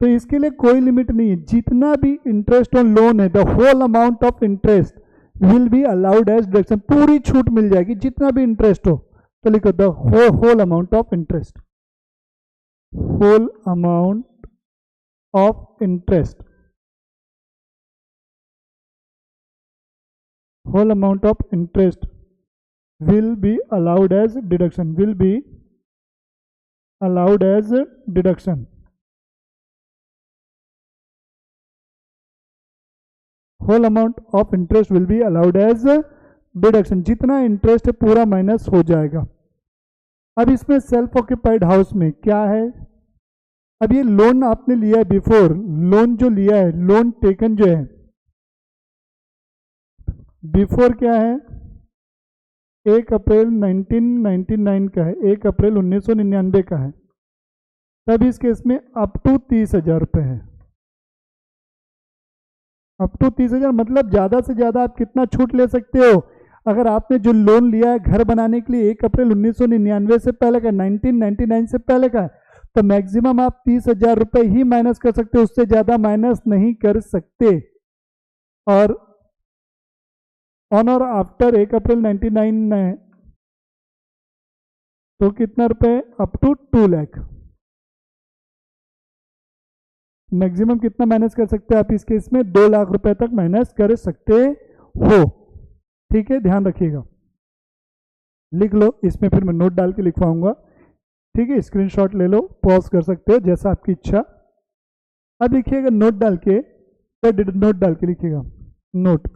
तो इसके लिए कोई लिमिट नहीं है, जितना भी इंटरेस्ट ऑन लोन है the whole amount of interest will be allowed as deduction. पूरी छूट मिल जाएगी जितना भी इंटरेस्ट हो। तो लिखो the whole amount of interest, whole amount of interest, whole amount of interest will be allowed as deduction, will be allowed as deduction। whole amount of interest will be allowed as deduction, जितना interest है पूरा minus हो जाएगा। अब इसमें self occupied house में क्या है, अब ये लोन आपने लिया है बिफोर, लोन जो लिया है, लोन टेकन जो है बिफोर क्या है, 1 अप्रैल 1999 का है, 1 अप्रैल 1999 का है। तब इस केस में अप टू 30,000 रुपये है। अप टू 30,000 मतलब ज़्यादा से ज़्यादा आप कितना छूट ले सकते हो। अगर आपने जो लोन लिया है घर बनाने के लिए 1 अप्रैल 1999 से पहले का, 1999 से पहले का है, तो मैक्सिमम आप 30,000 रुपये ही माइनस कर सकते हो, उससे ज़्यादा माइनस नहीं कर सकते। और ऑन और आफ्टर 1 अप्रैल 99 है तो कितना रुपए, अप टू 2 लाख। मैक्सिमम कितना माइनस कर सकते हैं आप इस केस में, 2 लाख रुपए तक माइनस कर सकते हो। ठीक है, ध्यान रखिएगा, लिख लो। इसमें फिर मैं नोट डाल के लिखवाऊंगा। ठीक है, स्क्रीनशॉट ले लो, पॉज कर सकते हो जैसा आपकी इच्छा। अब लिखिएगा नोट डाल के, नोट डाल के लिखिएगा note,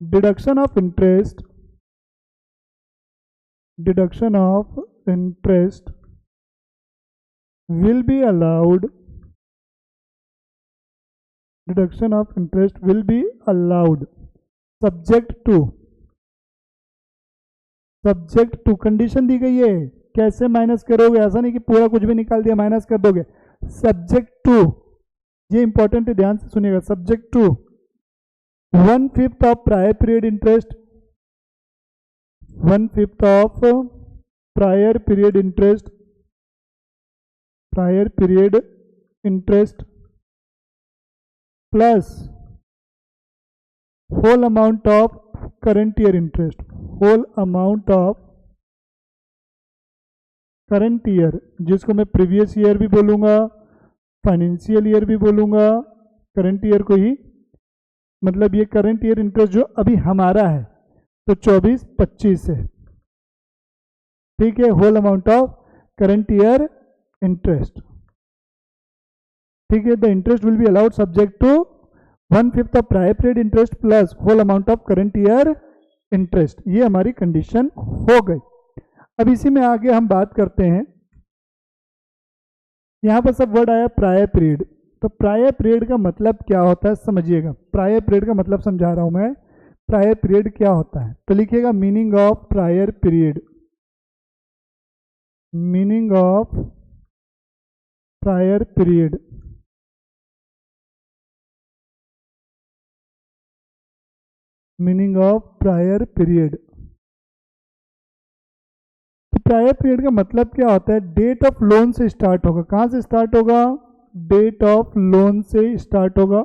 deduction of interest, deduction of interest will be allowed, deduction of interest will be allowed subject to condition दी गई है। कैसे माइनस करोगे, ऐसा नहीं कि पूरा कुछ भी निकाल दिया माइनस कर दोगे। सब्जेक्ट टू, ये इंपॉर्टेंट है, ध्यान से सुनिएगा। Subject to 1/5 of prior period interest, 1/5 of prior period interest, prior period interest plus whole amount of current year interest, whole amount of current year, जिसको मैं प्रीवियस ईयर भी बोलूँगा, फाइनेंशियल ईयर भी बोलूँगा, करंट ईयर को ही, मतलब ये current year interest जो अभी हमारा है तो 24-25 है। ठीक है, whole amount of current year interest. ठीक है, the interest will be allowed subject to 1/5 of prior period interest plus whole amount of current year interest. ये हमारी कंडीशन हो गई। अब इसी में आगे हम बात करते हैं, यहां पर सब वर्ड आया प्रायर पीरियड। तो प्रायर पीरियड का मतलब क्या होता है समझिएगा। प्रायर पीरियड का मतलब समझा रहा हूं मैं, प्रायर पीरियड क्या होता है। तो लिखिएगा meaning of prior period, meaning of prior period, meaning of prior period. तो प्रायर पीरियड का मतलब क्या होता है? डेट ऑफ लोन से स्टार्ट होगा। कहाँ से स्टार्ट होगा? डेट ऑफ लोन से स्टार्ट होगा।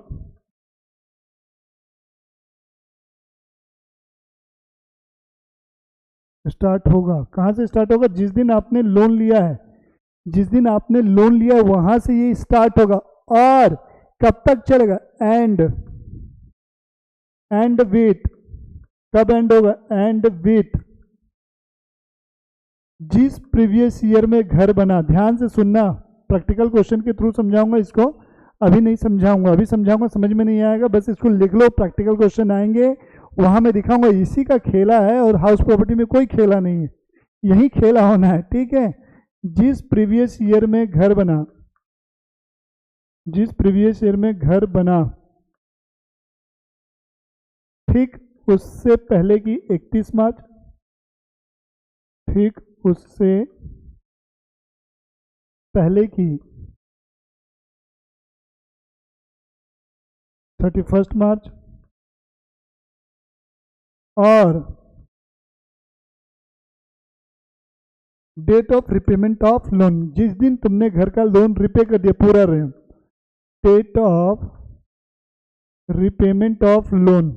स्टार्ट होगा कहाँ से स्टार्ट होगा? जिस दिन आपने लोन लिया है, जिस दिन आपने लोन लिया है वहां से ये स्टार्ट होगा। और कब तक चलेगा? एंड विथ, कब एंड होगा? एंड विथ जिस प्रीवियस ईयर में घर बना। ध्यान से सुनना, प्रैक्टिकल क्वेश्चन के थ्रू समझाऊंगा इसको, अभी नहीं समझाऊंगा। अभी समझाऊंगा समझ में नहीं आएगा, बस इसको लिख लो। प्रैक्टिकल क्वेश्चन आएंगे वहां मैं दिखाऊंगा इसी का खेला है, और हाउस प्रॉपर्टी में कोई खेला नहीं है, यही खेला होना है। ठीक है? जिस प्रीवियस ईयर में घर बना, जिस प्रीवियस ईयर में घर बना, ठीक उससे पहले की 31 मार्च, ठीक उससे पहले की 31 मार्च, और date of repayment of loan, जिस दिन तुमने घर का लोन रिपे कर दिया पूरा रहे। Date of repayment of loan,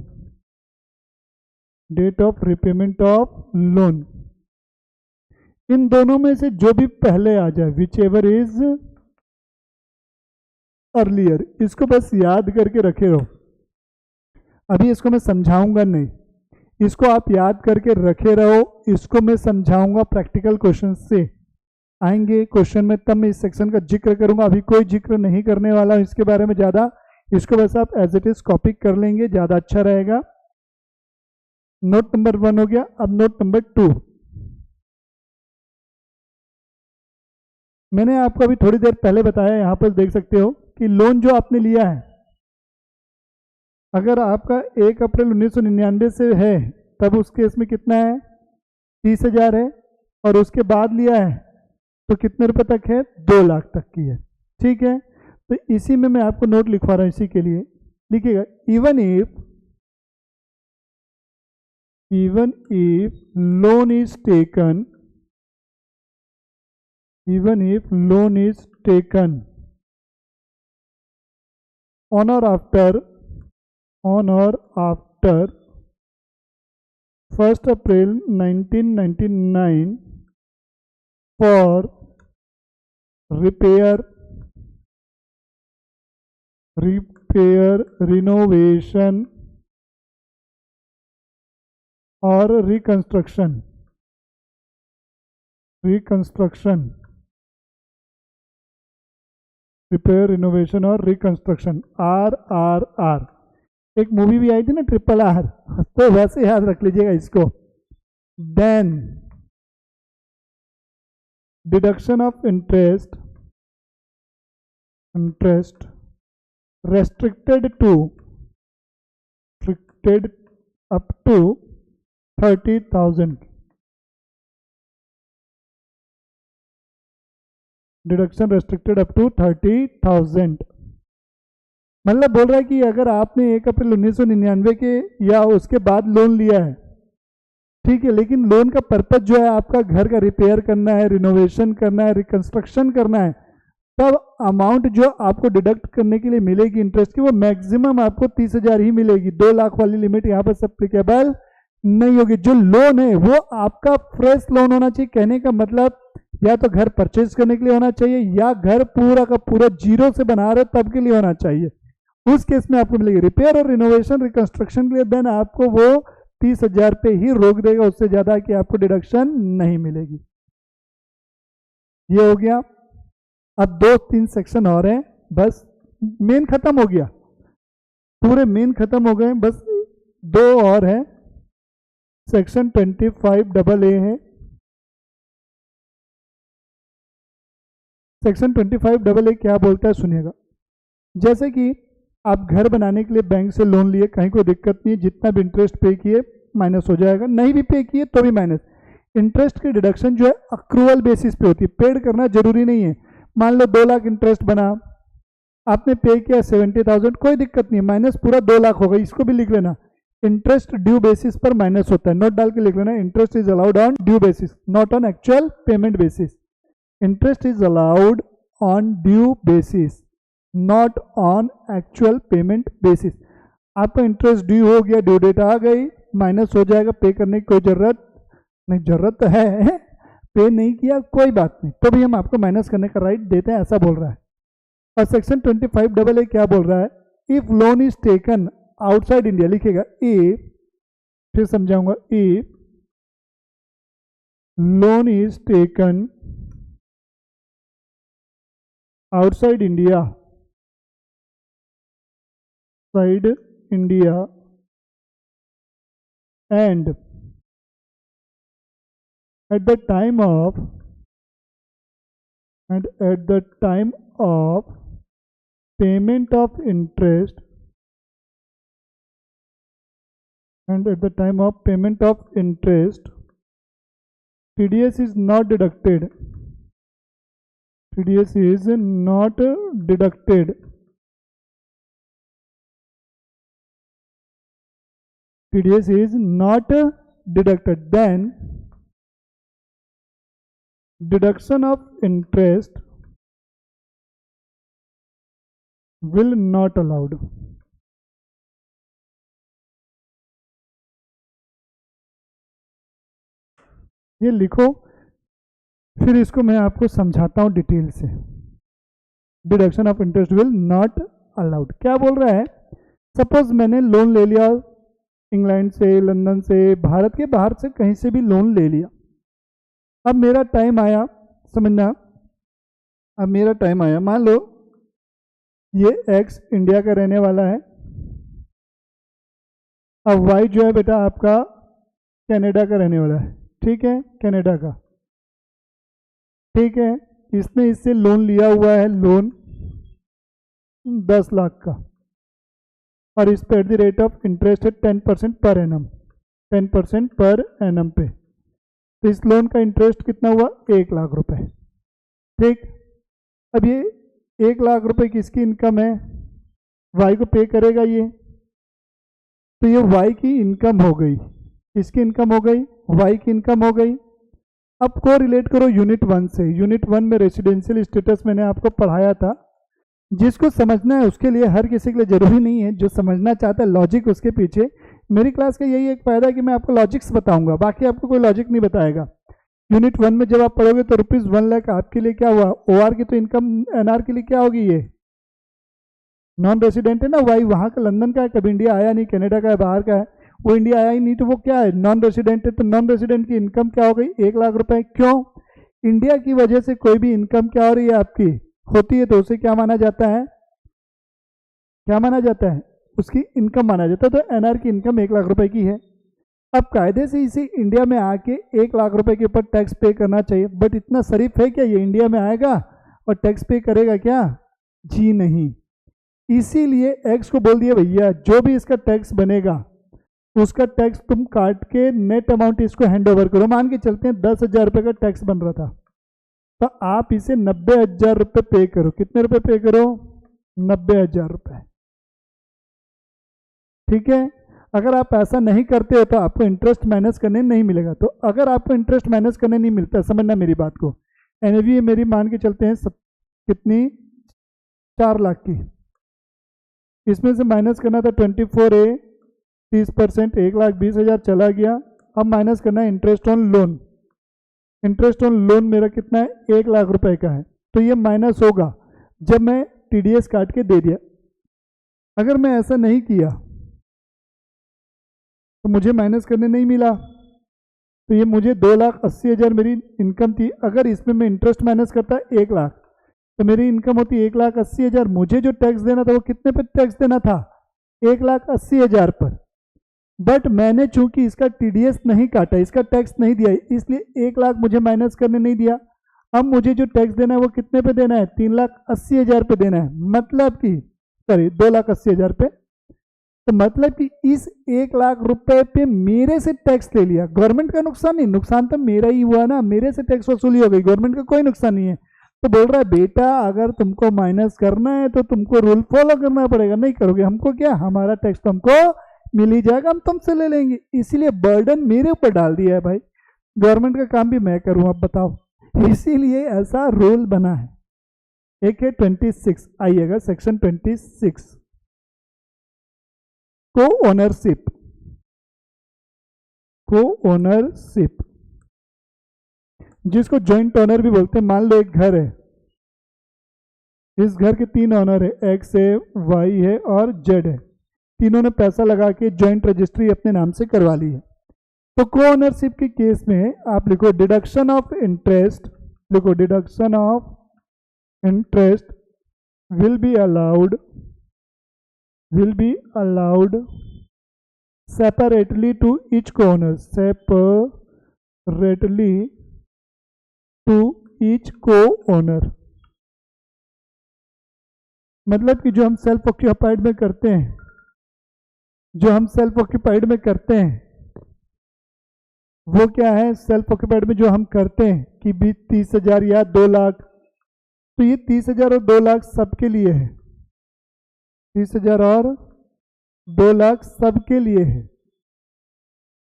date of repayment of loan. इन दोनों में से जो भी पहले आ जाए, विच एवर इज अर्लियर, इसको बस याद करके रखे रहो। अभी इसको मैं समझाऊंगा नहीं, इसको आप याद करके रखे रहो। इसको मैं समझाऊंगा, प्रैक्टिकल क्वेश्चन से आएंगे क्वेश्चन में, तब मैं इस सेक्शन का जिक्र करूंगा। अभी कोई जिक्र नहीं करने वाला हूं इसके बारे में ज़्यादा, इसको बस आप एज इट इज कॉपी कर लेंगे, ज़्यादा अच्छा रहेगा। नोट नंबर 1 हो गया। अब नोट नंबर 2, मैंने आपको अभी थोड़ी देर पहले बताया, यहाँ पर देख सकते हो कि लोन जो आपने लिया है, अगर आपका 1 अप्रैल 1999 से है, तब उस केस में कितना है? 30,000 है। और उसके बाद लिया है तो कितने रुपए तक है? 2 लाख तक की है। ठीक है? तो इसी में मैं आपको नोट लिखवा रहा हूं, इसी के लिए लिखिएगा, even if loan is taken, even if loan is taken on or after 1st April 1999 for repair, renovation or reconstruction, repair, renovation और रिकंस्ट्रक्शन, RRR। एक मूवी भी आई थी ना, RRR, तो वैसे याद रख लीजिएगा इसको। Then deduction of interest restricted up to 30,000, deduction restricted up to 30,000। मतलब बोल रहा है कि अगर आपने 1 अप्रैल 1999 के या उसके बाद लोन लिया है, ठीक है, लेकिन लोन का पर्पज जो है आपका घर का रिपेयर करना है, रिनोवेशन करना है, रिकंस्ट्रक्शन करना है, तब अमाउंट जो आपको डिडक्ट करने के लिए मिलेगी इंटरेस्ट की, वो मैक्सिमम आपको 30,000 ही मिलेगी। 2 लाख वाली लिमिट यहाँ पर एप्लीकेबल नहीं होगी। जो लोन है वो आपका फ्रेश लोन होना चाहिए। कहने का मतलब या तो घर परचेज करने के लिए होना चाहिए, या घर पूरा का पूरा जीरो से बना रहे तब के लिए होना चाहिए। उस केस में आपको मिलेगी। रिपेयर और रिनोवेशन, रिकंस्ट्रक्शन के लिए देन आपको वो 30,000 पे ही रोक देगा, उससे ज्यादा की आपको डिडक्शन नहीं मिलेगी। ये हो गया। अब 2-3 सेक्शन और हैं, बस मेन खत्म हो गया, पूरे मेन खत्म हो गए, बस 2 और है। सेक्शन 25AA है। सेक्शन 25AA क्या बोलता है सुनिएगा। जैसे कि आप घर बनाने के लिए बैंक से लोन लिए, कहीं कोई दिक्कत नहीं है, जितना भी इंटरेस्ट पे किए माइनस हो जाएगा, नहीं भी पे किए तो भी माइनस। इंटरेस्ट की डिडक्शन जो है अक्रूवल बेसिस पे होती है, पेड करना जरूरी नहीं है। मान लो 2 लाख इंटरेस्ट बना, आपने पे किया 70,000, कोई दिक्कत नहीं, माइनस पूरा 2 लाख होगा, इसको भी लिख लेना। इंटरेस्ट ड्यू बेसिस पर माइनस होता है, नोट डाल के लिख लेना, interest is allowed on due basis, not on actual payment basis. Interest is allowed on due basis, not on actual payment basis. आपका इंटरेस्ट ड्यू हो गया, ड्यू डेट आ गई, माइनस हो जाएगा, पे करने की कोई जरूरत नहीं, जरूरत तो है, पे नहीं किया कोई बात नहीं, तो भी हम आपको माइनस करने का राइट देते हैं, ऐसा बोल रहा है। और सेक्शन 25AA क्या बोल रहा है, if loan is taken outside India, लिखेगा इफ, फिर समझाऊंगा, if loan is taken outside India, side India, and at the time of payment of interest, TDS is not deducted, TDS is not deducted, TDS is not deducted, then deduction of interest will not allowed। ये लिखो, फिर इसको मैं आपको समझाता हूं detail से। Deduction of interest will not allowed क्या बोल रहा है, सपोज मैंने लोन ले लिया इंग्लैंड से, लंदन से, भारत के बाहर से कहीं से भी लोन ले लिया। अब मेरा टाइम आया, समझना, अब मेरा टाइम आया, मान लो ये एक्स इंडिया का रहने वाला है, अब वाई जो है बेटा आपका कनाडा का रहने वाला है, ठीक है, कनाडा का, ठीक है। इसने इससे लोन लिया हुआ है, लोन 10 लाख का, और इस पर at the rate of interest है 10% पर एनम, 10% पर एनम पे, तो इस लोन का इंटरेस्ट कितना हुआ, 1 लाख रुपए, ठीक। अब ये 1 लाख रुपए किसकी इनकम है, वाई को पे करेगा ये, तो ये वाई की इनकम हो गई, इसकी इनकम हो गई, वाई की इनकम हो गई। अब को रिलेट करो यूनिट 1 से, यूनिट 1 में रेसिडेंशियल स्टेटस मैंने आपको पढ़ाया था, जिसको समझना है उसके लिए, हर किसी के लिए जरूरी नहीं है, जो समझना चाहता है लॉजिक उसके पीछे, मेरी क्लास का यही एक फायदा है कि मैं आपको लॉजिक्स बताऊंगा, बाकी आपको कोई लॉजिक नहीं बताएगा। यूनिट 1 में जब आप पढ़ोगे तो ₹1 लाख आपके लिए क्या हुआ, ओआर की तो इनकम एनआर के लिए क्या होगी, ये नॉन रेसिडेंट है ना, वाई वहां का लंदन का है, कभी इंडिया आया नहीं, कनाडा का है, बाहर का है, वो इंडिया आया ही नहीं, तो वो क्या है, नॉन रेसिडेंट है, तो नॉन रेसिडेंट की इनकम क्या हो गई, 1 लाख रुपए। क्यों, इंडिया की वजह से कोई भी इनकम क्या हो रही है आपकी, होती है, तो उसे क्या माना जाता है, क्या माना जाता है, उसकी इनकम माना जाता है। तो एनआर की इनकम 1 लाख रुपए की है। अब कायदे से इसे इंडिया में आके 1 लाख रुपए के ऊपर टैक्स पे करना चाहिए, बट इतना शरीफ है क्या ये इंडिया में आएगा और टैक्स पे करेगा क्या, जी नहीं। इसीलिए एक्स को बोल दिया भैया जो भी इसका टैक्स बनेगा उसका टैक्स तुम काट के नेट अमाउंट इसको हैंड ओवर करो। मान के चलते हैं 10,000 रुपये का टैक्स बन रहा था, तो आप इसे 90,000 रुपये पे करो। कितने रुपए पे करो, 90,000 रुपये, ठीक है। अगर आप ऐसा नहीं करते हो तो आपको इंटरेस्ट माइनस करने नहीं मिलेगा। तो अगर आपको इंटरेस्ट माइनस करने नहीं मिलता, समझना मेरी बात को, एनएवी मेरी मान के चलते हैं कितनी, 4 लाख की, इसमें से माइनस करना था 24A 30%, 1,20,000 चला गया। अब माइनस करना है interest on loan. Interest on loan मेरा कितना है, 1 लाख रुपए का है, तो ये माइनस होगा जब मैं टीडीएस काट के दे दिया। अगर मैं ऐसा नहीं किया तो मुझे माइनस करने नहीं मिला, तो ये मुझे 2,80,000 मेरी इनकम थी। अगर इसमें मैं इंटरेस्ट माइनस करता 1 लाख तो मेरी इनकम होती 1,80,000। मुझे जो टैक्स देना था वो कितने पे टैक्स देना था, 1,80,000 पर। बट मैंने चूंकि इसका टीडीएस नहीं काटा, इसका टैक्स नहीं दिया, इसलिए 1 लाख मुझे माइनस करने नहीं दिया। अब मुझे जो टैक्स देना है वो कितने पे देना है, 3,80,000 पे देना है, मतलब कि सॉरी 2,80,000 पे। तो मतलब कि इस 1 लाख रुपए पे मेरे से टैक्स ले लिया। गवर्नमेंट का नुकसान नहीं, नुकसान तो मेरा ही हुआ ना, मेरे से टैक्स वसूली हो गई, गवर्नमेंट का कोई नुकसान नहीं है। तो बोल रहा है बेटा अगर तुमको माइनस करना है तो तुमको रूल फॉलो करना पड़ेगा, नहीं करोगे हमको क्या, हमारा टैक्स तो हमको मिल ही जाएगा, हम तुमसे ले लेंगे। इसीलिए बर्डन मेरे ऊपर डाल दिया है भाई, गवर्नमेंट का काम भी मैं करूँ, अब बताओ। इसीलिए ऐसा रूल बना है। एक है 26, आइएगा सेक्शन 26, को ओनरशिप। को ओनरशिप जिसको जॉइंट ओनर भी बोलते हैं। मान लो एक घर है, इस घर के 3 ओनर है, एक्स है, वाई है और जेड है। तीनों ने पैसा लगा के जॉइंट रजिस्ट्री अपने नाम से करवा ली है। तो को ओनरशिप के केस में आप लिखो डिडक्शन ऑफ इंटरेस्ट, लिखो deduction of interest will be allowed separately to each co-owner, separately to each co-owner। मतलब कि जो हम सेल्फ ऑक्यूपाइड में करते हैं, वो क्या है, सेल्फ ऑक्यूपाइड में जो हम करते हैं कि 30,000 या 2 लाख, तो ये 30,000 और 2 लाख सबके लिए है, 30,000 और 2 लाख सबके लिए है,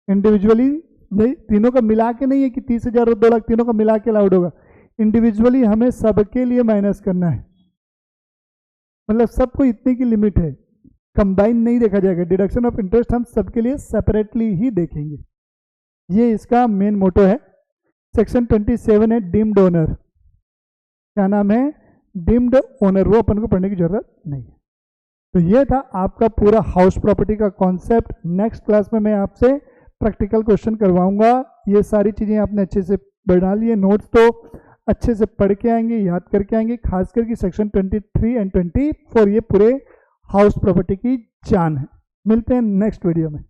इंडिविजुअली नहीं, तीनों का मिला के नहीं है कि 30,000 और 2 लाख तीनों का मिला के अलाउड होगा, इंडिविजुअली हमें सबके लिए माइनस करना है। मतलब सबको इतने की लिमिट है, कंबाइन नहीं देखा जाएगा। डिडक्शन ऑफ इंटरेस्ट हम सबके लिए सेपरेटली ही देखेंगे, ये इसका मेन मोटो है। सेक्शन 27 है डीम्ड ओनर, क्या नाम है, डीम्ड ओनर, वो अपन को पढ़ने की जरूरत नहीं है। तो ये था आपका पूरा हाउस प्रॉपर्टी का कॉन्सेप्ट। नेक्स्ट क्लास में मैं आपसे प्रैक्टिकल क्वेश्चन करवाऊंगा। ये सारी चीज़ें आपने अच्छे से बना लिए, नोट्स तो अच्छे से पढ़ के आएंगे, याद करके आएंगे, खास करके सेक्शन 23 एंड 24 ये पूरे हाउस प्रॉपर्टी की जान है। मिलते हैं नेक्स्ट वीडियो में।